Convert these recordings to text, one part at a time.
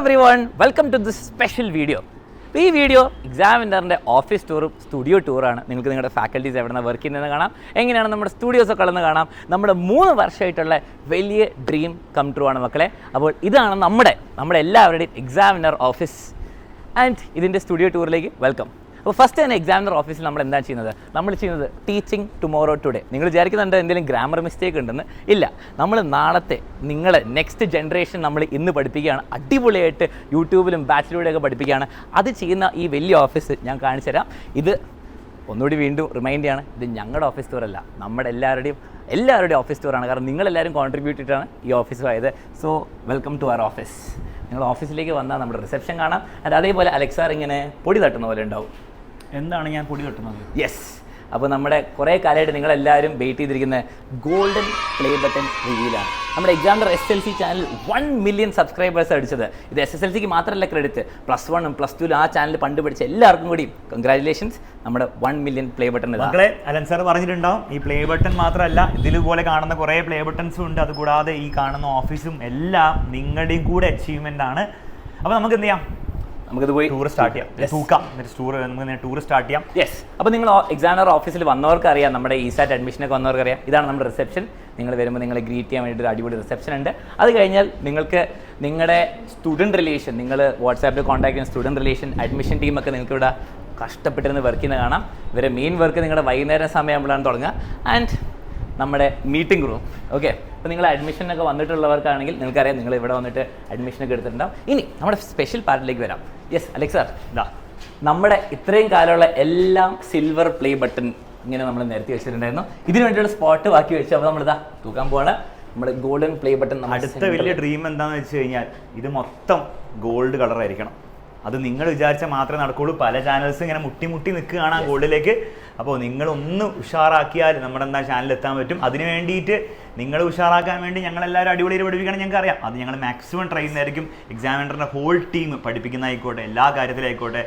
everyone, welcome to this special video. ഈ video എക്സാമിനറിൻ്റെ office ടൂറും studio ടൂറാണ്. നിങ്ങൾക്ക് നിങ്ങളുടെ ഫാക്കൽറ്റീസ് എവിടെ നിന്ന് വർക്ക് ചെയ്യുന്നതെന്ന് കാണാം, എങ്ങനെയാണ് നമ്മുടെ സ്റ്റുഡിയോസൊക്കെ ഉള്ളതെന്ന് കാണാം. നമ്മുടെ 3 വർഷമായിട്ടുള്ള വലിയ ഡ്രീം കം ട്രൂ ആണ് മക്കളെ. അപ്പോൾ ഇതാണ് നമ്മുടെ എല്ലാവരുടെയും എക്സാമിനർ ഓഫീസ് ആൻഡ് ഇതിൻ്റെ സ്റ്റുഡിയോ ടൂറിലേക്ക് വെൽക്കം. അപ്പോൾ ഫസ്റ്റ് തന്നെ എക്സാമിനർ ഓഫീസിൽ നമ്മൾ എന്താ ചെയ്യുന്നത്? നമ്മൾ ചെയ്യുന്നത് ടീച്ചിങ് ടുമോറോ ടുഡേ. നിങ്ങൾ വിചാരിക്കുന്നുണ്ട് എന്തെങ്കിലും ഗ്രാമർ മിസ്റ്റേക്ക് ഉണ്ടെന്ന്. ഇല്ല, നമ്മൾ നാളത്തെ നിങ്ങളെ നെക്സ്റ്റ് ജനറേഷൻ നമ്മൾ ഇന്ന് പഠിപ്പിക്കുകയാണ്. അടിപൊളിയായിട്ട് യൂട്യൂബിലും ബാച്ചിലൂടെയൊക്കെ പഠിപ്പിക്കുകയാണ്. അത് ചെയ്യുന്ന ഈ വലിയ ഓഫീസ് ഞാൻ കാണിച്ചു തരാം. ഇത് ഒന്നുകൂടി വീണ്ടും റിമൈൻഡ് ചെയ്യാണ്, ഇത് ഞങ്ങളുടെ ഓഫീസ് ടൂറല്ല, നമ്മുടെ എല്ലാവരുടെയും ഓഫീസ് ടൂറാണ്. കാരണം നിങ്ങളെല്ലാവരും കോൺട്രിബ്യൂട്ട് ചെയ്തിട്ടാണ് ഈ ഓഫീസ് ആയത്. So welcome to our office. നിങ്ങൾ ഓഫീസിലേക്ക് വന്നാൽ നമ്മുടെ റിസപ്ഷൻ കാണാം. അത് അതേപോലെ അലക്സാർ ഇങ്ങനെ പൊടി തട്ടുന്ന പോലെ ഉണ്ടാവും. എന്താണ് ഞാൻ പൊടി തട്ടുന്നത്? യെസ്. അപ്പോൾ നമ്മുടെ കുറേ കാലമായിട്ട് നിങ്ങളെല്ലാവരും വെയിറ്റ് ചെയ്തിരിക്കുന്ന ഗോൾഡൻ പ്ലേ ബട്ടൺ റിവീലാണ്. നമ്മുടെ examiner SSLC channel 1 million subscribers അടിച്ചത്. ഇത് SSLCക്ക് മാത്രമല്ല ക്രെഡിറ്റ്, +1 +2 ആ ചാനൽ പണ്ട് പഠിച്ച എല്ലാവർക്കും കൂടി കൺഗ്രാജുലേഷൻസ്. നമ്മുടെ 1 മില്യൺ പ്ലേ ബട്ടൺ. മക്കളെ, അലൻ സാർ പറഞ്ഞിട്ടുണ്ടാവും, ഈ പ്ലേ ബട്ടൺ മാത്രമല്ല ഇതിലുപോലെ കാണുന്ന കുറേ പ്ലേ ബട്ടൺസും ഉണ്ട്. അതുകൂടാതെ ഈ കാണുന്ന ഓഫീസും എല്ലാം നിങ്ങളുടെയും കൂടെ അച്ചീവ്മെൻ്റ് ആണ്. അപ്പോൾ നമുക്ക് എന്ത് ചെയ്യാം? നമുക്കിത് പോയി ടൂർ സ്റ്റാർട്ട് ചെയ്യാം. നമുക്ക് ടൂർ സ്റ്റാർട്ട് ചെയ്യാം. യെസ്. അപ്പോൾ നിങ്ങൾ എക്സാമിനർ ഓഫീസിൽ വന്നവർക്ക് അറിയാം, നമ്മുടെ ESAT അഡ്മിഷനൊക്കെ വന്നവർക്ക് അറിയാം. ഇതാണ് നമ്മുടെ റിസപ്ഷൻ. നിങ്ങൾ വരുമ്പോൾ നിങ്ങളെ ഗ്രീറ്റ് ചെയ്യാൻ വേണ്ടിയിട്ട് ഒരു അടിപൊളി റിസപ്ഷൻ ഉണ്ട്. അത് കഴിഞ്ഞാൽ നിങ്ങൾക്ക് നിങ്ങളുടെ സ്റ്റുഡൻറ്റ് റിലേഷൻ, നിങ്ങൾ വാട്സാപ്പിൽ കോൺടാക്ട് ചെയ്യുന്ന സ്റ്റുഡൻറ്റ് റിലേഷൻ, അഡ്മിഷൻ ടീമൊക്കെ നിങ്ങൾക്ക് ഇവിടെ കഷ്ടപ്പെട്ടിരുന്ന് വർക്ക് ചെയ്യുന്നത് കാണാം. ഇവരെ മെയിൻ വർക്ക് നിങ്ങളുടെ വൈകുന്നേരം സമയമാകുമ്പോഴാണ് തുടങ്ങുക. ആൻഡ് നമ്മുടെ മീറ്റിംഗ് റൂം. ഓക്കെ, അപ്പോൾ നിങ്ങൾ അഡ്മിഷനൊക്കെ വന്നിട്ടുള്ളവർക്കാണെങ്കിൽ നിങ്ങൾക്കറിയാം, നിങ്ങൾ ഇവിടെ വന്നിട്ട് അഡ്മിഷനൊക്കെ എടുത്തിട്ടുണ്ടാവും. ഇനി നമ്മുടെ സ്പെഷ്യൽ പാർട്ടിലേക്ക് വരാം. യെസ് അലക്സ് സാർ, ഇതാ നമ്മുടെ ഇത്രയും കാലമുള്ള എല്ലാം സിൽവർ പ്ലേ ബട്ടൺ ഇങ്ങനെ നമ്മൾ നിരത്തി വെച്ചിട്ടുണ്ടായിരുന്നു. ഇതിന് വേണ്ടിയുള്ള സ്പോട്ട് ബാക്കി വെച്ച് അപ്പോൾ നമ്മളിതാ തൂക്കാൻ പോവാണ്. നമ്മുടെ ഗോൾഡൻ പ്ലേ ബട്ടൺ. അടുത്ത വലിയ ഡ്രീം എന്താണെന്ന് വെച്ച് കഴിഞ്ഞാൽ ഇത് മൊത്തം ഗോൾഡ് കളറായിരിക്കണം. അത് നിങ്ങൾ വിചാരിച്ചാൽ മാത്രമേ നടക്കുകയുള്ളൂ. പല ചാനൽസും ഇങ്ങനെ മുട്ടി നിൽക്കുകയാണ് ആ ഗോൾഡിലേക്ക്. അപ്പോൾ നിങ്ങളൊന്ന് ഉഷാറാക്കിയാൽ നമ്മുടെ ചാനലിൽ എത്താൻ പറ്റും. അതിന് വേണ്ടിയിട്ട് നിങ്ങൾ ഉഷാറാക്കാൻ വേണ്ടി ഞങ്ങളെല്ലാവരും അടിപൊളിയിൽ പഠിപ്പിക്കണം. ഞങ്ങൾക്ക് അറിയാം, അത് ഞങ്ങൾ മാക്സിമം ട്രൈ ചെയ്യുന്നതായിരിക്കും. എക്സാമിനറിൻ്റെ ഹോൾ ടീം പഠിപ്പിക്കുന്നതായിക്കോട്ടെ, എല്ലാ കാര്യത്തിലായിക്കോട്ടെ,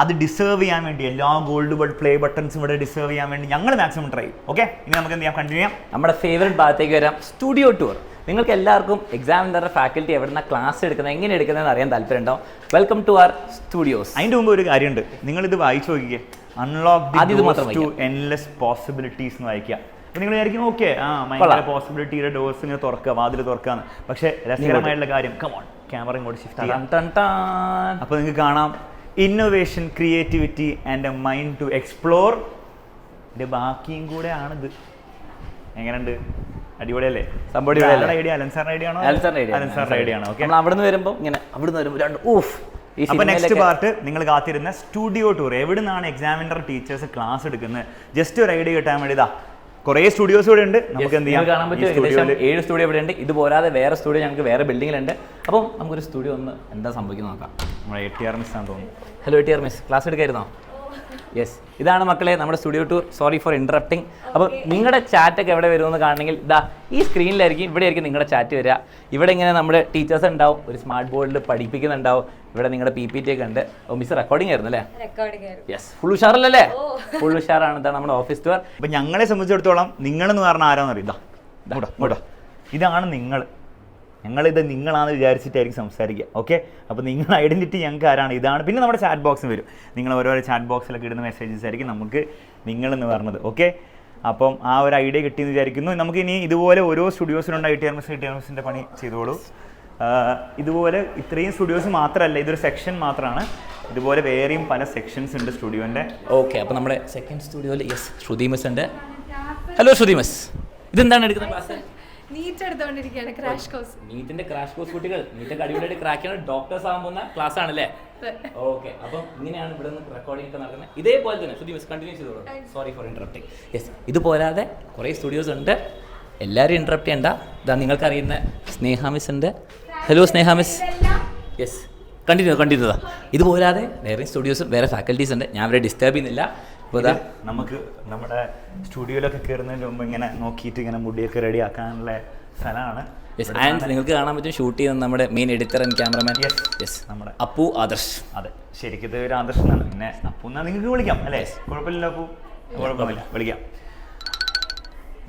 അത് ഡിസേർവ് ചെയ്യാൻ വേണ്ടി എല്ലാ ഗോൾഡ് പ്ലേ ബട്ടൺസും ഇവിടെ ഡിസേർവ് ചെയ്യാൻ വേണ്ടി ഞങ്ങൾ മാക്സിമം ട്രൈ ചെയ്യും. ഓക്കെ, ഇനി നമുക്ക് എന്ത് ചെയ്യാം? കണ്ടിന്യൂ ചെയ്യാം. നമ്മുടെ ഫേവറേറ്റ് ഭാഗത്തേക്ക് വരാം, സ്റ്റുഡിയോ ടൂർ. നിങ്ങൾക്ക് എല്ലാവർക്കും എക്സാമിനറുടെ ഫാക്കൽറ്റി എവിടുന്ന ക്ലാസ് എടുക്കുന്നത്, എങ്ങനെ എടുക്കുന്നതെന്ന് അറിയാൻ താല്പര്യം ഉണ്ടാവും. Welcome to our studios. അതിൻ്റെ മുമ്പ് ഒരു കാര്യമുണ്ട്, നിങ്ങളിത് വായിച്ചു നോക്കിക്കേ. Unlock the doors to endless possibilities എന്ന് വായിക്കുക. അപ്പോൾ നിങ്ങൾ വിചാരിക്കും ഓക്കെ, ഭയങ്കര പോസിബിലിറ്റിയുടെ ഡോർസ് ഇങ്ങനെ തുറക്കുക, വാതിൽ തുറക്കാന്ന്. പക്ഷേ രസകരമായിട്ടുള്ള കാര്യം, കമോൺ ക്യാമറ ഇങ്ങോട്ട് ഷിഫ്റ്റ് ചെയ്യാം. അപ്പോൾ നിങ്ങൾക്ക് കാണാം, innovation, creativity and a mind to explore. ഇതിൻ്റെ ബാക്കിയും കൂടെ ആണിത്. എങ്ങനെയുണ്ട്? അടിപൊളിയല്ലേ? ഐഡിയ അലൻസാറിന്റെ ഐഡിയ ആണോ? അലൻസാറിന്റെ ഐഡിയ ആണ്. ഓക്കെ, അവിടുന്ന് വരുമ്പോൾ ഇങ്ങനെ അവിടുന്ന് വരുമ്പോൾ രണ്ട് ഊഫ്. അപ്പോൾ നെക്സ്റ്റ് പാർട്ട് നിങ്ങൾ കാത്തിരുന്ന സ്റ്റുഡിയോ ടൂർ. എവിടെ നിന്നാണ് എക്സാമിനർ ടീച്ചേഴ്സ് ക്ലാസ് എടുക്കുന്നത്? ജസ്റ്റ് ഒരു ഐഡിയ കിട്ടാൻ വേണ്ടി ഇതാ കുറേ സ്റ്റുഡിയോസ് ഇവിടെ ഉണ്ട്. നമുക്ക് എന്ത് ചെയ്യാം? കാണാൻ പറ്റും. ഏകദേശം 7 സ്റ്റുഡിയോ ഇവിടെ ഉണ്ട്. ഇത് പോരാതെ വേറെ സ്റ്റുഡിയോ ഞങ്ങൾക്ക് വേറെ ബിൽഡിങ്ങിലുണ്ട്. അപ്പം നമുക്കൊരു സ്റ്റുഡിയോ ഒന്ന് എന്താ സംഭവിക്കുന്നത് നോക്കാം. നമ്മുടെ ATR മിസ് ആണെന്ന് തോന്നുന്നു. ഹലോ ATR മിസ്, ക്ലാസ് എടുക്കായിരുന്നോ? യെസ്, ഇതാണ് മക്കളെ നമ്മുടെ studio tour. Sorry for interrupting. അപ്പോൾ നിങ്ങളുടെ ചാറ്റൊക്കെ എവിടെ വരുമെന്ന് കാണണമെങ്കിൽ ഇതാ ഈ സ്ക്രീനിലായിരിക്കും, ഇവിടെ ആയിരിക്കും നിങ്ങളുടെ ചാറ്റ് വരിക. ഇവിടെ ഇങ്ങനെ നമ്മുടെ ടീച്ചേഴ്സ് ഉണ്ടാവും, ഒരു സ്മാർട്ട് ബോർഡിൽ പഠിപ്പിക്കുന്നുണ്ടാവും. ഇവിടെ നിങ്ങളുടെ PPT ഒക്കെ ഉണ്ട്. മിസ് റെക്കോർഡിംഗ് ആയിരുന്നു അല്ലേ? Yes, full ഉഷാറല്ലേ? ഫുൾ ഉഷാറാണ്. ഇതാണ് നമ്മുടെ ഓഫീസ് ടൂർ. അപ്പോൾ ഞങ്ങളെ സംബന്ധിച്ചിടത്തോളം നിങ്ങളെന്ന് പറഞ്ഞാൽ ആരാന്ന് അറിയാം. ഇതാണ് നിങ്ങൾ. ഞങ്ങളിത് നിങ്ങളാണെന്ന് വിചാരിച്ചിട്ടായിരിക്കും സംസാരിക്കുക. ഓക്കെ, അപ്പോൾ നിങ്ങളുടെ ഐഡൻറ്റിറ്റി ഞങ്ങൾക്ക് ആരാണ്? ഇതാണ്. പിന്നെ നമ്മുടെ ചാറ്റ് ബോക്സും വരും. നിങ്ങൾ ഓരോരോ ചാറ്റ് ബോക്സിലൊക്കെ ഇടുന്ന മെസ്സേജസ് ആയിരിക്കും നമുക്ക് നിങ്ങളെന്ന് പറഞ്ഞത്. ഓക്കെ, അപ്പം ആ ഒരു ഐഡിയ കിട്ടിയെന്ന് വിചാരിക്കുന്നു. നമുക്ക് ഇനി ഇതുപോലെ ഓരോ സ്റ്റുഡിയോസിനുണ്ട്. ATR മിസ്സിൻ്റെ പണി ചെയ്തോളൂ. ഇതുപോലെ ഇത്രയും സ്റ്റുഡിയോസ് മാത്രമല്ല, ഇതൊരു സെക്ഷൻ മാത്രമാണ്. ഇതുപോലെ വേറെയും പല സെക്ഷൻസ് ഉണ്ട് സ്റ്റുഡിയോൻ്റെ. ഓക്കെ, അപ്പോൾ നമ്മുടെ സെക്കൻഡ് സ്റ്റുഡിയോയിൽ യെസ് ശ്രുതി മിസ് ഉണ്ട്. ഹലോ ശ്രുതി മിസ്, ഇതെന്താണ് എടുക്കുന്ന ക്ലാസ്? നീറ്റ് എടുത്തോണ്ടിരിക്കുകയാണ്, ക്രാഷ് കോഴ്സ്. നീറ്റിന്റെ ക്രാഷ് കോഴ്സ് കുട്ടികൾ നീറ്റൊക്കെ അടിപൊളിയായിട്ട് ക്രാക്ക് ചെയ്യുന്ന ഡോക്ടേഴ്സ് ആകാൻ പോകുന്ന ക്ലാസ് ആണല്ലേ? ഓക്കെ, അപ്പം ഇങ്ങനെയാണ് ഇവിടെ നിന്ന് റെക്കോർഡിംഗ് ഒക്കെ നടക്കുന്നത്. ഇതേപോലെ തന്നെ ശ്രുതി മിസ് കണ്ടിന്യൂ ചെയ്തോളൂ. Sorry for interrupting. യെസ്, ഇത് പോരാതെ കുറേ സ്റ്റുഡിയോസ് ഉണ്ട്. എല്ലാവരും ഇൻറ്ററപ്റ്റ് ചെയ്യണ്ട. ഇതാ നിങ്ങൾക്കറിയുന്ന സ്നേഹ മിസ് ഉണ്ട്. Hello Sneha miss. Yes, continue. ഇത് പോരാതെ വേറെ സ്റ്റുഡിയോസും വേറെ ഫാക്കൽറ്റീസ് ഉണ്ട്. ഞാൻ അവരെ ഡിസ്റ്റർബ് ചെയ്യുന്നില്ല. അപ്പോൾ നമുക്ക് നമ്മുടെ സ്റ്റുഡിയോയിലൊക്കെ കയറുന്നതിന് മുമ്പ് ഇങ്ങനെ നോക്കിയിട്ട് ഇങ്ങനെ മുടിയൊക്കെ റെഡി ആക്കാനുള്ള സ്ഥലമാണ്. നിങ്ങൾക്ക് കാണാൻ പറ്റും ഷൂട്ട് ചെയ്യുന്ന നമ്മുടെ main editor and cameraman. Yes, നമ്മുടെ അപ്പു ആദർശ്. അതെ, ശരിക്കും ഇത് ഒരു ആദർശ് എന്നാണ്. പിന്നെ അപ്പു എന്നാൽ നിങ്ങൾക്ക് വിളിക്കാം അല്ലേ? കുഴപ്പമില്ല അപ്പു, കുഴപ്പമില്ല, വിളിക്കാം.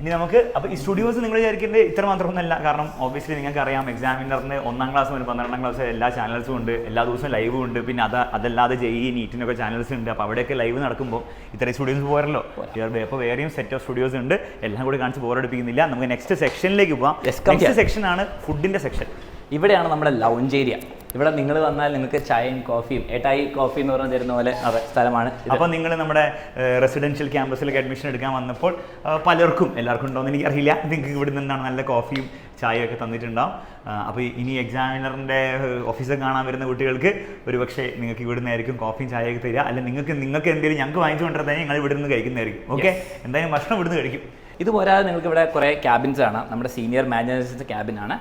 ഇനി നമുക്ക് അപ്പോൾ ഈ സ്റ്റുഡിയോസ് നിങ്ങൾ വിചാരിക്കേണ്ടത് ഇത്ര മാത്രമൊന്നുമല്ല. കാരണം ഒബ്വിയസ്ലി നിങ്ങൾക്ക് അറിയാം എക്സാമിനറിന് 1ാം ക്ലാസ് മുതൽ 12ാം ക്ലാസ് എല്ലാ ചാനൽസും ഉണ്ട്, എല്ലാ ദിവസവും ലൈവും ഉണ്ട്. പിന്നെ അതല്ലാതെ JEE നീറ്റിനൊക്കെ ചാനൽസ് ഉണ്ട്. അപ്പോൾ അവിടെയൊക്കെ ലൈവ് നടക്കുമ്പോൾ ഇത്രയും സ്റ്റുഡിയോസ് പോരല്ലോ. അപ്പോൾ വേറെയും സെറ്റ് ഓഫ് സ്റ്റുഡിയോസ് ഉണ്ട്. എല്ലാം കൂടി കാണിച്ച് ബോറടിപ്പിക്കുന്നില്ല. നമുക്ക് നെക്സ്റ്റ് സെക്ഷനിലേക്ക് പോകാം. നെക്സ്റ്റ് സെക്ഷനാണ് ഫുഡിൻ്റെ സെക്ഷൻ. ഇവിടെയാണ് നമ്മുടെ ലൗഞ്ച് ഏരിയ. ഇവിടെ നിങ്ങൾ വന്നാൽ നിങ്ങൾക്ക് ചായയും കോഫിയും ഏട്ടായി കോഫി എന്ന് പറഞ്ഞ് തരുന്ന പോലെ സ്ഥലമാണ്. അപ്പോൾ നിങ്ങൾ നമ്മുടെ റെസിഡൻഷ്യൽ ക്യാമ്പസിലേക്ക് അഡ്മിഷൻ എടുക്കാൻ വന്നപ്പോൾ എല്ലാവർക്കും ഉണ്ടോയെന്ന് എനിക്കറിയില്ല, നിങ്ങൾക്ക് ഇവിടെ നിന്നാണ് നല്ല കോഫിയും ചായയൊക്കെ തന്നിട്ടുണ്ടാവും. അപ്പോൾ ഇനി എക്സാമിനറിൻ്റെ ഓഫീസർ കാണാൻ വരുന്ന കുട്ടികൾക്ക് ഒരുപക്ഷെ നിങ്ങൾക്ക് ഇവിടെ നിന്നായിരിക്കും കോഫിയും ചായയൊക്കെ തരിക. അല്ലെങ്കിൽ നിങ്ങൾക്ക് എന്തെങ്കിലും ഞങ്ങൾക്ക് വാങ്ങിച്ചു കൊണ്ടുവരാൻ ഞങ്ങൾ ഇവിടെ നിന്ന് കഴിക്കുന്നതായിരിക്കും. ഓക്കെ, എന്തായാലും ഭക്ഷണം ഇവിടുന്ന് കഴിക്കും. ഇതുപോരാതെ നിങ്ങൾക്ക് ഇവിടെ കുറേ ക്യാബിൻസ് ആണ്. നമ്മുടെ സീനിയർ മാനേജേഴ്സിൻ്റെ ക്യാബിനാണ്.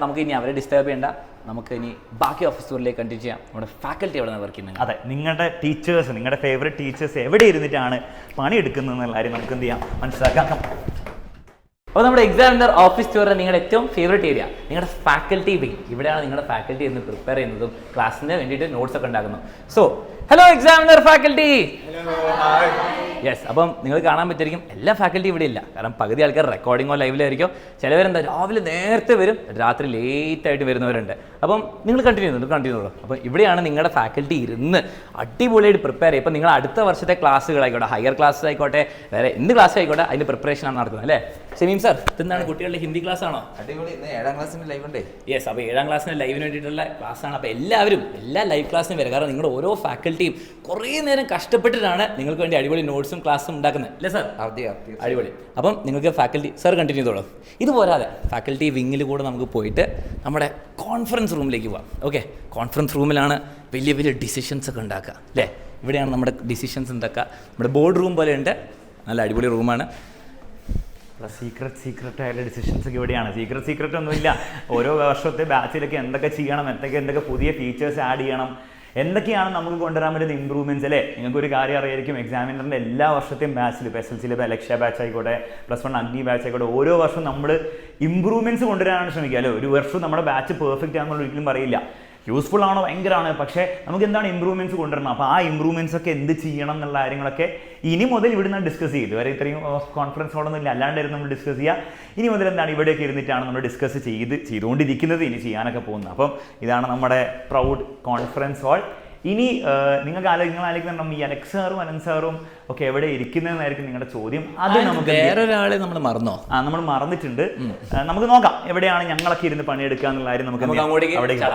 നമുക്ക് ഇനി അവരെ ഡിസ്റ്റർബ് ചെയ്യേണ്ട, നമുക്ക് ഇനി ബാക്കി ഓഫീസ് ടൂറിലേക്ക് കണ്ടിന്യൂ ചെയ്യാം. നമ്മുടെ ഫാക്കൽറ്റി എവിടെ നിന്ന് വർക്ക് ചെയ്യുന്നത്? അതെ, നിങ്ങളുടെ ടീച്ചേഴ്സ്, നിങ്ങളുടെ ഫേവറേറ്റ് ടീച്ചേഴ്സ് എവിടെ ഇരുന്നിട്ടാണ് പണിയെടുക്കുന്നത് എന്നുള്ള കാര്യം നമുക്ക് എന്ത് ചെയ്യാം, മനസ്സിലാക്കാം. അപ്പോൾ നമ്മുടെ എക്സാമിനർ ഓഫീസ് ടൂറിൽ നിങ്ങളുടെ ഏറ്റവും ഫേവറേറ്റ് ഏരിയ നിങ്ങളുടെ ഫാക്കൽറ്റി വിങ്. ഇവിടെയാണ് നിങ്ങളുടെ ഫാക്കൽറ്റി എന്ന് പ്രിപ്പയർ ചെയ്യുന്നതും ക്ലാസ്സിന് വേണ്ടിയിട്ട് നോട്ട്സ് ഒക്കെ ഉണ്ടാക്കുന്നു. So hello examiner faculty. Yes, അപ്പം നിങ്ങൾ കാണാൻ പറ്റുമായിരിക്കും എല്ലാ ഫാക്കൽറ്റി ഇവിടെ ഇല്ല. കാരണം പകുതി ആൾക്കാർ റെക്കോർഡിങ്ങോ ലൈവിലായിരിക്കും. ചിലവരെന്താ രാവിലെ നേരത്തെ വരും, രാത്രി ലേറ്റായിട്ട് വരുന്നവരുണ്ട്. അപ്പം നിങ്ങൾ കണ്ടിന്യൂ. അപ്പം ഇവിടെയാണ് നിങ്ങളുടെ ഫാക്കൽറ്റി ഇരുന്ന് അടിപൊളിയായിട്ട് പ്രിപ്പയർ ചെയ്യും. ഇപ്പം നിങ്ങൾ അടുത്ത വർഷത്തെ ക്ലാസ്സുകളായിക്കോട്ടെ, ഹയർ ക്ലാസ് ആയിക്കോട്ടെ, വേറെ എന്ത് ക്ലാസ് ആയിക്കോട്ടെ, അതിൻ്റെ പ്രിപ്പറേഷനാണ് നടക്കുന്നത് അല്ലേ ഷമീം സാർ? ഇതെന്താണ് കുട്ടികളുടെ ഹിന്ദി ക്ലാസ് ആണോ? അടിപൊളി. 7ാം ക്ലാസ്സിൻ്റെ ലൈവ് ഉണ്ട്. യെസ്, അപ്പോൾ 7ാം ക്ലാസ്സിന് ലൈവിന് വേണ്ടിയിട്ടുള്ള ക്ലാസ്സാണ്. അപ്പോൾ എല്ലാവരും എല്ലാ ലൈവ് ക്ലാസ്സിനും വരും. കാരണം നിങ്ങളുടെ ഓരോ ഫാക്കൽറ്റിയും കുറേ നേരം കഷ്ടപ്പെട്ടിട്ടാണ് നിങ്ങൾക്ക് വേണ്ടി അടിപൊളി നോട്ട്സും ക്ലാസ്സും ഉണ്ടാക്കുന്നത് അല്ലേ സാർ? അടിപൊളി. അപ്പം നിങ്ങൾക്ക് ഫാക്കൽറ്റി സാർ കണ്ടിന്യൂ ചെയ്തോളൂ. ഇതുപോരാതെ ഫാക്കൽറ്റി വിങ്ങിൽ കൂടെ നമുക്ക് പോയിട്ട് നമ്മുടെ കോൺഫറൻസ് റൂമിലേക്ക് പോകാം. ഓക്കെ, കോൺഫറൻസ് റൂമിലാണ് വലിയ വലിയ ഡിസിഷൻസ് ഒക്കെ ഉണ്ടാക്കുക അല്ലേ? ഇവിടെയാണ് നമ്മുടെ ഡിസിഷൻസ് ഉണ്ടാക്കുക. നമ്മുടെ ബോർഡ് റൂം പോലെ ഉണ്ട്. നല്ല അടിപൊളി റൂമാണ്. സീക്രട്ട് ആയിട്ടുള്ള ഡിസിഷൻസ് ഒക്കെ ഇവിടെയാണ്. സീക്രട്ട് ഒന്നുമില്ല. ഓരോ വർഷത്തെ ബാച്ചിലൊക്കെ എന്തൊക്കെ ചെയ്യണം, എന്തൊക്കെ പുതിയ ഫീച്ചേഴ്സ് ആഡ് ചെയ്യണം, എന്തൊക്കെയാണ് നമുക്ക് കൊണ്ടുവരാൻ പറ്റുന്ന ഇമ്പ്രൂവ്മെൻറ്റ്സ് അല്ലേ? നിങ്ങൾക്കൊരു കാര്യം അറിയായിരിക്കും, എക്സാമിനറിൻ്റെ എല്ലാ വർഷത്തെയും ബാച്ചിൽ, ഇപ്പോൾ SLCയിലെ ലക്ഷ്യ ബാച്ച് ആയിക്കോട്ടെ, +1 അഗ്നി ബാച്ച് ആയിക്കോട്ടെ, ഓരോ വർഷവും നമ്മൾ ഇമ്പ്രൂവ്മെൻറ്റ്സ് കൊണ്ടുവരാനാണ് ശ്രമിക്കുക അല്ലേ? ഒരു വർഷം നമ്മുടെ ബാച്ച് പെർഫെക്റ്റ് ആണെന്നുള്ള ഒരിക്കലും പറയില്ല. യൂസ്ഫുൾ ആണോ, ഭയങ്കരമാണ്. പക്ഷേ നമുക്ക് എന്താണ് ഇമ്പ്രൂവ്മെൻറ്റ്സ് കൊണ്ടുവരണം. അപ്പോൾ ആ ഇമ്പ്രൂവ്മെൻറ്റ്സ് ഒക്കെ എന്ത് ചെയ്യണം എന്നുള്ള കാര്യങ്ങളൊക്കെ ഇനി മുതൽ ഇവിടെ നിന്ന് ഡിസ്കസ് ചെയ്തു. വരെ ഇത്രയും കോൺഫറൻസ് ഹോളൊന്നും ഇല്ല, അല്ലാണ്ടായിരുന്നു നമ്മൾ ഡിസ്കസ് ചെയ്യുക. ഇനി മുതൽ എന്താണ് ഇവിടെയൊക്കെ ഇരുന്നിട്ടാണ് നമ്മൾ ഡിസ്കസ് ചെയ്തുകൊണ്ടിരിക്കുന്നത്, ഇനി ചെയ്യാനൊക്കെ പോകുന്നത്. അപ്പം ഇതാണ് നമ്മുടെ പ്രൗഡ് കോൺഫറൻസ് ഹാൾ. ഇനി നിങ്ങൾ ആലോചിക്കുന്നുണ്ടാവും ഈ അലക്സ് സാറും അനന്ത് സാറും ഒക്കെ എവിടെ ഇരിക്കുന്നതെന്നായിരിക്കും നിങ്ങളുടെ ചോദ്യം. അത് നമുക്ക് വേറൊരാളെ നമ്മൾ മറന്നോ? നമ്മൾ മറന്നിട്ടുണ്ട്. നമുക്ക് നോക്കാം എവിടെയാണ് ഞങ്ങളൊക്കെ ഇരുന്ന് പണിയെടുക്കുക എന്നുള്ള കാര്യം. നമുക്ക് അവിടെ.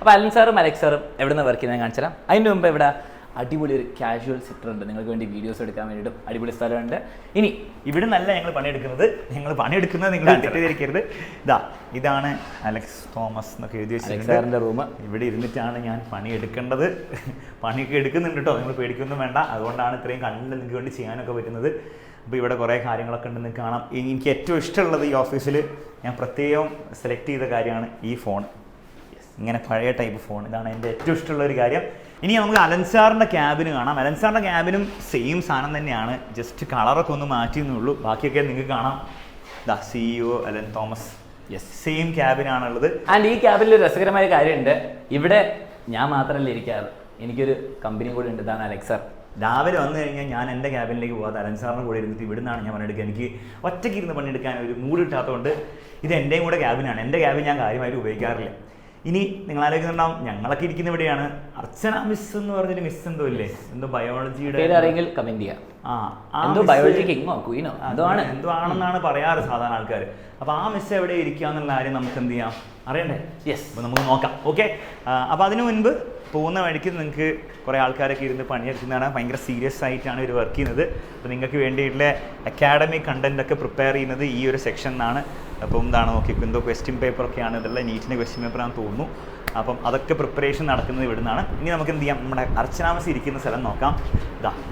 അപ്പോൾ അലൻ സാറും അലക്സ് സാറും എവിടെ നിന്ന് വർക്ക് ചെയ്യുന്നത് കാണിച്ചു തരാം. അതിൻ്റെ മുമ്പ് ഇവിടെ അടിപൊളി ഒരു കാഷ്വൽ സിറ്റർ ഉണ്ട്, നിങ്ങൾക്ക് വേണ്ടി വീഡിയോസ് എടുക്കാൻ വേണ്ടിയിട്ടും അടിപൊളി സ്ഥലമുണ്ട്. ഇനി ഇവിടെ നല്ല ഞങ്ങൾ പണിയെടുക്കുന്നത് നിങ്ങൾ തെറ്റിദ്ധരിക്കരുത്. ഇതാണ് അലക്സ് തോമസ് എന്നൊക്കെ എഴുതി വെച്ചിട്ടുണ്ട് റൂം. ഇവിടെ ഇരുന്നിട്ടാണ് ഞാൻ പണിയെടുക്കേണ്ടത്. പണിയൊക്കെ എടുക്കുന്നുണ്ട് കേട്ടോ, നിങ്ങൾ പേടിക്കൊന്നും വേണ്ട. അതുകൊണ്ടാണ് ഇത്രയും കണ്ട് നിങ്ങൾക്ക് വേണ്ടി ചെയ്യാനൊക്കെ പറ്റുന്നത്. അപ്പോൾ ഇവിടെ കുറേ കാര്യങ്ങളൊക്കെ ഉണ്ടെന്ന് കാണാം. എനിക്ക് ഏറ്റവും ഇഷ്ടമുള്ളത് ഈ ഓഫീസിൽ ഞാൻ പ്രത്യേകം സെലക്ട് ചെയ്ത കാര്യമാണ് ഈ ഫോൺ. ഇങ്ങനെ പഴയ ടൈപ്പ് ഫോൺ, ഇതാണ് എൻ്റെ ഏറ്റവും ഇഷ്ടമുള്ള ഒരു കാര്യം. ഇനി നമുക്ക് അലൻ സാറിൻ്റെ ക്യാബിന് കാണാം. അലൻ സാറിൻ്റെ ക്യാബിനും സെയിം സാധനം തന്നെയാണ്, ജസ്റ്റ് കളറൊക്കെ ഒന്ന് മാറ്റിയെന്നുള്ളൂ. ബാക്കിയൊക്കെ നിങ്ങൾക്ക് കാണാം. CEO അലൻ തോമസ്. സെയിം ക്യാബിനാണുള്ളത്. ആൻഡ് ഈ ക്യാബിനിൽ ഒരു രസകരമായ കാര്യമുണ്ട്. ഇവിടെ ഞാൻ മാത്രമല്ല ഇരിക്കാറ്, എനിക്കൊരു കമ്പനി കൂടി ഉണ്ട്. ഇതാണ് അലക്സ് സാർ. രാവിലെ വന്നു കഴിഞ്ഞാൽ ഞാൻ എൻ്റെ ക്യാബിനിലേക്ക് പോകാതെ അലൻ സാറിൻ്റെ കൂടെ ഇരുന്നിട്ട് ഇവിടെ നിന്നാണ് ഞാൻ പണിയെടുക്കുക. എനിക്ക് ഒറ്റയ്ക്ക് ഇരുന്ന് പണിയെടുക്കാൻ ഒരു മൂഡ് കിട്ടാത്തതുകൊണ്ട് ഇത് എൻ്റെയും കൂടെ ക്യാബിനാണ്. എൻ്റെ ക്യാബിൻ ഞാൻ കാര്യമായിട്ട് ഉപയോഗിക്കാറില്ല. ഇനി നിങ്ങൾ ആലോചിക്കുന്നുണ്ടാവും ഞങ്ങളൊക്കെ ഇരിക്കുന്ന ഇവിടെയാണ്. അർച്ചന മിസ് എന്ന് പറഞ്ഞൊരു മിസ് എന്തോ ഇല്ലേ, എന്തോ ബയോളജിയുടെ കമന്റ് ചെയ്യാം. ബയോളജി കിങ്ങോ ക്വീനോ എന്തോ ആണെന്നാണ് പറയാറ് സാധാരണ ആൾക്കാർ. അപ്പോൾ ആ മിസ് എവിടെ ഇരിക്കുക എന്നുള്ള കാര്യം നമുക്ക് എന്ത് ചെയ്യാം, അറിയണ്ടേ? യെസ്, അപ്പോൾ നമുക്ക് നോക്കാം. ഓക്കെ, അപ്പോൾ അതിനു മുൻപ് പോകുന്ന വഴിക്ക് നിങ്ങൾക്ക് കുറേ ആൾക്കാരൊക്കെ ഇരുന്ന് പണിയെടുക്കുന്നതാണ്. ഭയങ്കര സീരിയസ് ആയിട്ടാണ് ഇവർ വർക്ക് ചെയ്യുന്നത്. അപ്പോൾ നിങ്ങൾക്ക് വേണ്ടിയിട്ടുള്ള അക്കാഡമിക് കണ്ടന്റ് ഒക്കെ പ്രിപ്പയർ ചെയ്യുന്നത് ഈ ഒരു സെക്ഷനിലാണ്. അപ്പം എന്താണ് നോക്കിയപ്പോൾ എന്തോ ക്വസ്റ്റ്യൻ പേപ്പറൊക്കെയാണ്, ഇതെല്ലാം നീറ്റിൻ്റെ ക്വസ്റ്റ്യൻ പേപ്പറാണെന്ന് തോന്നുന്നു. അപ്പം അതൊക്കെ പ്രിപ്പറേഷൻ നടക്കുന്നത് ഇവിടെ നിന്നാണ്. ഇനി നമുക്ക് എന്ത് ചെയ്യാം, നമ്മുടെ അർച്ചന മിസ് ഇരിക്കുന്ന സ്ഥലം നോക്കാം.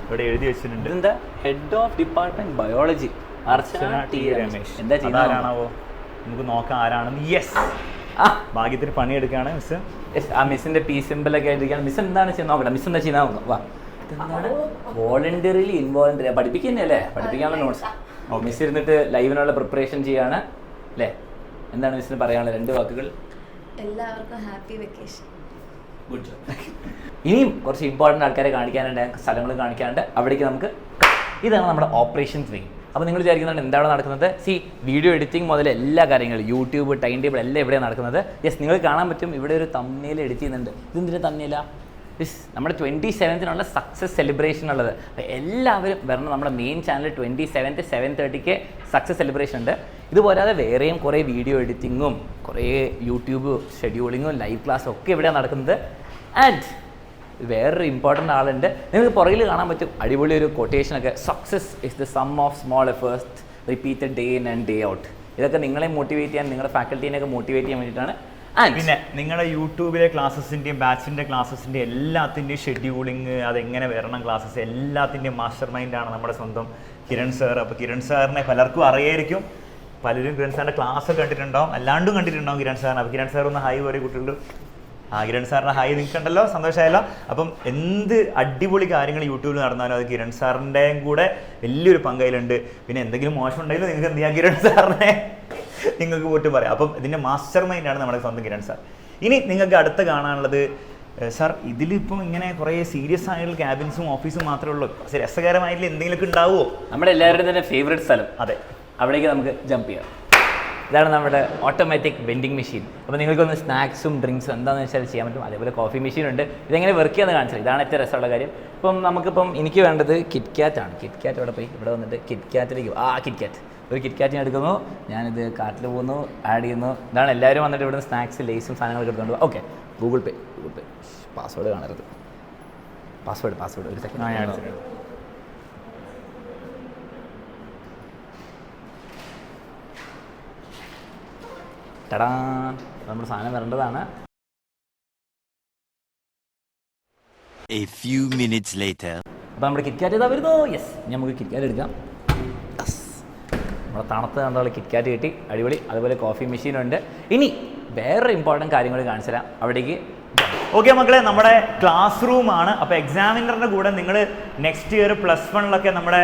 ഇവിടെ എഴുതി വെച്ചിട്ടുണ്ട്, എന്താ head of department biology Archana T Ramesh. എന്താ ആരാണാവോ, നമുക്ക് നോക്കാം ആരാണെന്ന്. യെസ്, ഭാഗ്യത്തിന് പണിയെടുക്കുകയാണ് മിസ്. ആ മിസ്സിന്റെ പി സിമ്പിളൊക്കെ ആയിരിക്കാം. മിസ് എന്താണ് ചെയ്യുന്നത് നോക്കട്ടെ. മിസ് എന്താ ചെയ്യുന്ന നോക്കാം. വാ, എന്താണ് വോളണ്ടറിലി ഇൻവോളണ്ടറി പഠിപ്പിക്കുന്നല്ലേ, പഠിപ്പിക്കാനുള്ള നോട്ട്സ്. മിസ് ഇരുന്നിട്ട് ലൈവിനുള്ള പ്രിപ്പറേഷൻ ചെയ്യാണ് അല്ലേ? എന്താണ് മിസ്സിന് പറയാനുള്ളത് 2 വാക്കുകൾ? എല്ലാവർക്കും ഹാപ്പി വെക്കേഷൻ. Good job. ഇനിയും കുറച്ച് ഇമ്പോർട്ടൻ്റ് ആൾക്കാരെ കാണിക്കാനുണ്ട്, സ്ഥലങ്ങൾ കാണിക്കാനുണ്ട്. അവിടേക്ക് നമുക്ക്, ഇതാണ് നമ്മുടെ ഓപ്പറേഷൻസ് വിങ്. അപ്പോൾ നിങ്ങൾ വിചാരിക്കുന്നുണ്ട് എന്താണ് നടക്കുന്നത്? വീഡിയോ എഡിറ്റിംഗ് മുതൽ എല്ലാ കാര്യങ്ങളും യൂട്യൂബ് ടൈം ടേബിൾ എല്ലാം എവിടെയാണ് നടക്കുന്നത്. നിങ്ങൾ കാണാൻ പറ്റും ഇവിടെ ഒരു തമ്മിൽ എഡിറ്റ് ചെയ്യുന്നുണ്ട്. ഇതെന്തിൻ്റെ തമ്മില? നമ്മുടെ 27th സക്സസ് സെലിബ്രേഷൻ ഉള്ളത്. അപ്പോൾ എല്ലാവരും വരണം. നമ്മുടെ main channel 27th 7:30 success celebration ഉണ്ട്. ഇതുപോലാതെ വേറെയും കുറേ വീഡിയോ എഡിറ്റിങ്ങും കുറേ യൂട്യൂബ് ഷെഡ്യൂളിങ്ങും ലൈവ് ക്ലാസ്സും ഒക്കെ ഇവിടെയാണ് നടക്കുന്നത്. ആൻഡ് വേറൊരു ഇമ്പോർട്ടൻ്റ് ആളുണ്ട്. നിങ്ങൾക്ക് പുറകിൽ കാണാൻ പറ്റും അടിപൊളി ഒരു കൊട്ടേഷനൊക്കെ. Success is the sum of small efforts repeated day in and day out. ഇതൊക്കെ നിങ്ങളെ മോട്ടിവേറ്റ് ചെയ്യാൻ, നിങ്ങളുടെ ഫാക്കൽറ്റീനെയൊക്കെ മോട്ടിവേറ്റ് ചെയ്യാൻ വേണ്ടിയിട്ടാണ്. പിന്നെ നിങ്ങളുടെ യൂട്യൂബിലെ ക്ലാസ്സസിൻ്റെയും ബാച്ചിൻ്റെ ക്ലാസ്സസിൻ്റെ എല്ലാത്തിൻ്റെയും ഷെഡ്യൂളിങ്, അതെങ്ങനെ വരണം ക്ലാസ്സസ് എല്ലാത്തിൻ്റെയും മാസ്റ്റർ മൈൻഡാണ് നമ്മുടെ സ്വന്തം കിരൺ സാർ. അപ്പോൾ കിരൺ സാറിനെ പലർക്കും അറിയായിരിക്കും. പലരും കിരൺ സാറിൻ്റെ ക്ലാസ് കണ്ടിട്ടുണ്ടാവും, അല്ലാണ്ടും കണ്ടിട്ടുണ്ടാവും കിരൺ സാറിന്. അപ്പോൾ കിരൺ സാർ ഒന്ന് ഹായ് പറയും കുട്ടികളുടെ. കിരൺ സാറിൻ്റെ ഹായ് നിൽക്കണ്ടല്ലോ, സന്തോഷമായല്ലോ. അപ്പം എന്ത് അടിപൊളി കാര്യങ്ങൾ യൂട്യൂബിൽ നടന്നാലും അത് കിരൺ സാറിൻ്റെയും കൂടെ വലിയൊരു പങ്കയിലുണ്ട്. പിന്നെ എന്തെങ്കിലും മോശം ഉണ്ടെങ്കിലും നിങ്ങൾക്ക് എന്ത് ചെയ്യാം, കിരൺ സാറിനെ നിങ്ങൾക്ക് പോയിട്ട് പറയാം. അപ്പം ഇതിൻ്റെ മാസ്റ്റർ മൈൻഡാണ് നമ്മുടെ സ്വന്തം കിരൺ സാർ. ഇനി നിങ്ങൾക്ക് അടുത്ത് കാണാനുള്ളത്, സാർ ഇതിലിപ്പം ഇങ്ങനെ കുറേ സീരിയസ് ആയിട്ടുള്ള ക്യാബിൻസും ഓഫീസും മാത്രമേ ഉള്ളൂ, പക്ഷേ രസകരമായിട്ടുള്ള എന്തെങ്കിലുമൊക്കെ ഉണ്ടാവുമോ? നമ്മുടെ എല്ലാവരുടെയും തന്നെ ഫേവറേറ്റ് സ്ഥലം. അതെ, അവിടേക്ക് നമുക്ക് ജമ്പ് ചെയ്യാം. ഇതാണ് നമ്മുടെ ഓട്ടോമാറ്റിക് വെൻഡിങ് മെഷീൻ. അപ്പോൾ നിങ്ങൾക്കൊന്ന് സ്നാക്സും ഡ്രിങ്ക്സും എന്താണെന്ന് വെച്ചാൽ ചെയ്യാൻ പറ്റും. അതേപോലെ കോഫി മെഷീൻ ഉണ്ട്. ഇതെങ്ങനെ വർക്ക് ചെയ്യാന്ന് കാണിച്ചത്. ഇതാണ് ഏറ്റവും രസമുള്ള കാര്യം. നമുക്കിപ്പം എനിക്ക് വേണ്ടത് കിറ്റ്കാറ്റ് ആണ്. കിറ്റ്കാറ്റ് ഇവിടെ പോയി ഇവിടെ വന്നിട്ട് കിറ്റ്കാറ്റിലേക്ക് കിറ്റ്കാറ്റ് ഒരു കിറ്റ്കാറ്റിന് എടുക്കുന്നു. ഞാനിത് കാറ്റിൽ പോകുന്നു, ആഡ് ചെയ്യുന്നു. ഇതാണ് എല്ലാവരും വന്നിട്ട് ഇവിടുന്ന് സ്നാക്സ് ലേസും സാധനങ്ങളൊക്കെ എടുത്തുകൊണ്ട് പോകും. ഓക്കെ, ഗൂഗിൾ പേ പാസ്വേഡ് കാണരുത്. പാസ്വേഡ് ഒരു സെക്കൻഡ്. ടടാ, നമ്മുടെ സാധനം വരേണ്ടതാണ്. A few minutes later. അപ്പോൾ നമ്മുടെ കിറ്റ്കാറ്റ് ഇതാ വരുന്നു. നമുക്ക് കിറ്റ്കാറ്റ് എടുക്കാം. നമ്മുടെ തണുത്ത് കണ്ടുള്ള കിറ്റ്കാറ്റ് കിട്ടി, അടിപൊളി. അതുപോലെ കോഫി മെഷീനുണ്ട്. ഇനി വേറെ ഇമ്പോർട്ടൻറ്റ് കാര്യങ്ങൾ കാണിച്ചു തരാം. അവിടേക്ക് ഓക്കെ മക്കളെ, നമ്മുടെ ക്ലാസ് റൂമാണ്. അപ്പോൾ എക്സാമിനറിൻ്റെ കൂടെ നിങ്ങൾ നെക്സ്റ്റ് ഇയർ +1 നമ്മുടെ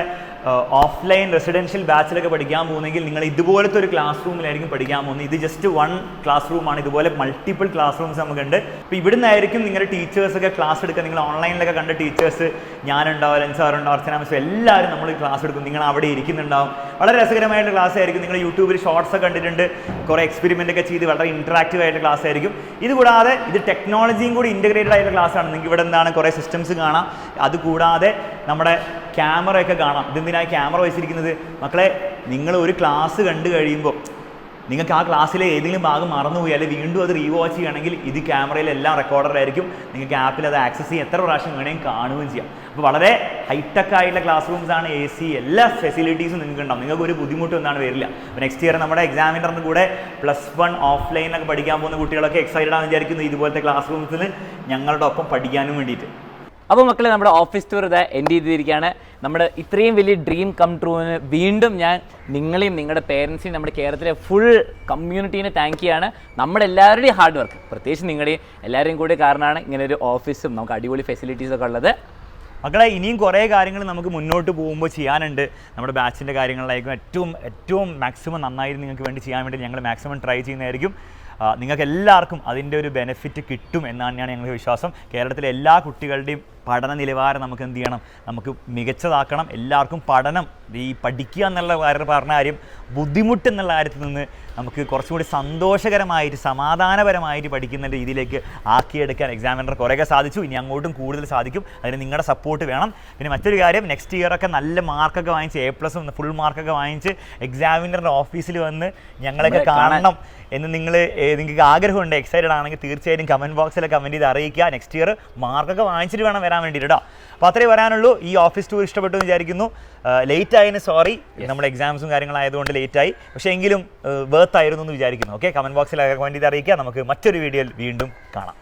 ഓഫ്ലൈൻ റെസിഡൻഷ്യൽ ബാച്ചിലൊക്കെ പഠിക്കാൻ പോകുന്നെങ്കിൽ നിങ്ങൾ ഇതുപോലത്തെ ഒരു ക്ലാസ് റൂമിലായിരിക്കും പഠിക്കാൻ പോകുന്നത്. ഇത് ജസ്റ്റ് 1 ക്ലാസ് റൂമാണ്. ഇതുപോലെ മൾട്ടിപ്പിൾ ക്ലാസ് റൂംസ് നമുക്കുണ്ട്. അപ്പോൾ ഇവിടെ നിന്നായിരിക്കും നിങ്ങളുടെ ടീച്ചേഴ്സൊക്കെ ക്ലാസ് എടുക്കുക. നിങ്ങൾ ഓൺലൈനിലൊക്കെ കണ്ട ടീച്ചേഴ്സ്, ഞാനുണ്ടാവും, ലെൻസാറുണ്ടാവും, അർച്ചന മിസ്, എല്ലാവരും നമ്മൾ ക്ലാസ് എടുക്കും. നിങ്ങൾ അവിടെ ഇരിക്കുന്നുണ്ടാവും. വളരെ രസകരമായിട്ട് ക്ലാസ് ആയിരിക്കും. നിങ്ങൾ യൂട്യൂബിൽ ഷോർട്സ് ഒക്കെ കണ്ടിട്ടുണ്ട്. കുറേ എക്സ്പെരിമെൻ്റ് ഒക്കെ ചെയ്ത് വളരെ ഇൻറ്ററാക്റ്റീവ് ആയിട്ട് ക്ലാസ് ആയിരിക്കും. ഇതുകൂടാതെ ഇത് ടെക്നോളജിയും കൂടി ഇൻ്റഗ്രേറ്റഡ് ആയിട്ടുള്ള ക്ലാസ്സാണ്. നിങ്ങൾക്ക് ഇവിടെ എന്താണ് കുറേ സിസ്റ്റംസ് കാണാം. അതുകൂടാതെ നമ്മുടെ ക്യാമറയൊക്കെ കാണാം. ഇതെന്തിനായി ക്യാമറ വെച്ചിരിക്കുന്നത്? മക്കളെ, നിങ്ങൾ ഒരു ക്ലാസ് കണ്ടു കഴിയുമ്പോൾ നിങ്ങൾക്ക് ആ ക്ലാസ്സിലെ ഏതെങ്കിലും ഭാഗം മറന്നുപോയി അല്ലെങ്കിൽ വീണ്ടും അത് റീവാച്ച് ചെയ്യുകയാണെങ്കിൽ ഇത് ക്യാമറയിലെല്ലാം റെക്കോർഡറായിരിക്കും. നിങ്ങൾക്ക് ആപ്പിൽ അത് ആക്സസ് ചെയ്യാൻ എത്ര പ്രാവശ്യം വേണമെങ്കിൽ കാണുകയും ചെയ്യാം. അപ്പോൾ വളരെ ഹൈടെക് ആയിട്ടുള്ള ക്ലാസ് റൂംസാണ്. AC എല്ലാ ഫെസിലിറ്റീസും നിങ്ങൾക്ക് ഉണ്ടാവും. നിങ്ങൾക്ക് ഒരു ബുദ്ധിമുട്ടും എന്താണ് വരില്ല. അപ്പോൾ നെക്സ്റ്റ് ഇയർ നമ്മുടെ എക്സാമിനറിന് കൂടെ +1 ഓഫ്ലൈനിലൊക്കെ പഠിക്കാൻ പോകുന്ന കുട്ടികളൊക്കെ എക്സൈറ്റഡ് ആണെന്ന് വിചാരിക്കുന്നു ഇതുപോലത്തെ ക്ലാസ് റൂംസിൽ ഞങ്ങളുടെ ഒപ്പം പഠിക്കാനും വേണ്ടിയിട്ട്. അപ്പോൾ മക്കളെ, നമ്മുടെ ഓഫീസ് ടൂർ ഇതാ എൻഡ് ചെയ്തിരിക്കുകയാണ്. നമ്മുടെ ഇത്രയും വലിയ ഡ്രീം കം ട്രൂവിന് വീണ്ടും ഞാൻ നിങ്ങളെയും നിങ്ങളുടെ പേരൻസിനെയും നമ്മുടെ കേരളത്തിലെ ഫുൾ കമ്മ്യൂണിറ്റീനെ താങ്ക് ചെയ്യാണ്. നമ്മുടെ എല്ലാവരുടെയും ഹാർഡ് വർക്ക്, പ്രത്യേകിച്ച് നിങ്ങളുടെയും എല്ലാവരെയും കൂടി കാരണമാണ് ഇങ്ങനെ ഒരു ഓഫീസും നമുക്ക് അടിപൊളി ഫെസിലിറ്റീസൊക്കെ ഉള്ളത്. മക്കളെ, ഇനിയും കുറേ കാര്യങ്ങൾ നമുക്ക് മുന്നോട്ട് പോകുമ്പോൾ ചെയ്യാനുണ്ട്. നമ്മുടെ ബാച്ചിൻ്റെ കാര്യങ്ങളിലായിരിക്കും ഏറ്റവും മാക്സിമം നന്നായി നിങ്ങൾക്ക് വേണ്ടി ചെയ്യാൻ വേണ്ടി ഞങ്ങൾ മാക്സിമം ട്രൈ ചെയ്യുന്നതായിരിക്കും. നിങ്ങൾക്ക് എല്ലാവർക്കും അതിൻ്റെ ഒരു ബെനിഫിറ്റ് കിട്ടും എന്നാണ് ഞങ്ങൾക്ക് വിശ്വാസം. കേരളത്തിലെ എല്ലാ കുട്ടികളുടെയും പഠന നിലവാരം നമുക്ക് എന്ത് ചെയ്യണം, നമുക്ക് മികച്ചതാക്കണം. എല്ലാവർക്കും പഠനം, ഈ പഠിക്കുക എന്നുള്ള പറഞ്ഞ കാര്യം ബുദ്ധിമുട്ട് എന്നുള്ള കാര്യത്തിൽ നിന്ന് നമുക്ക് കുറച്ചുകൂടി സന്തോഷകരമായിട്ട് സമാധാനപരമായിട്ട് പഠിക്കുന്ന രീതിയിലേക്ക് ആക്കിയെടുക്കാൻ എക്സാമിനർ കുറേയൊക്കെ സാധിച്ചു. ഇനി അങ്ങോട്ടും കൂടുതൽ സാധിക്കും. അതിന് നിങ്ങളുടെ സപ്പോർട്ട് വേണം. പിന്നെ മറ്റൊരു കാര്യം, നെക്സ്റ്റ് ഇയറൊക്കെ നല്ല മാർക്കൊക്കെ വാങ്ങിച്ച് A+ ഫുൾ മാർക്കൊക്കെ വാങ്ങിച്ച് എക്സാമിനറുടെ ഓഫീസിൽ വന്ന് ഞങ്ങളൊക്കെ കാണണം എന്ന് നിങ്ങൾക്ക് ആഗ്രഹമുണ്ട്, എക്സൈറ്റഡ് ആണെങ്കിൽ തീർച്ചയായും കമൻറ്റ് ബോക്സിൽ കമൻറ്റ് ചെയ്ത് അറിയിക്കുക. നെക്സ്റ്റ് ഇയർ മാർക്കൊക്കെ വാങ്ങിച്ചിട്ട് വേണം വരാൻ വേണ്ടിയിട്ട് കേട്ടോ. അപ്പോൾ അത്രേ പറയാനുള്ളൂ. ഈ ഓഫീസ് ടൂർ ഇഷ്ടപ്പെട്ടു എന്ന് വിചാരിക്കുന്നു. ലേറ്റ് ആയതിന് സോറി, നമ്മുടെ എക്സാംസും കാര്യങ്ങളായതുകൊണ്ട് ലേറ്റായി. പക്ഷേ എങ്കിലും വർത്ത് ആയിരുന്നു എന്ന് വിചാരിക്കുന്നു. ഓക്കെ, കമൻറ്റ് ബോക്സിൽ കമൻറ്റ് ചെയ്ത് അറിയിക്കുക. നമുക്ക് മറ്റൊരു വീഡിയോയിൽ വീണ്ടും കാണാം.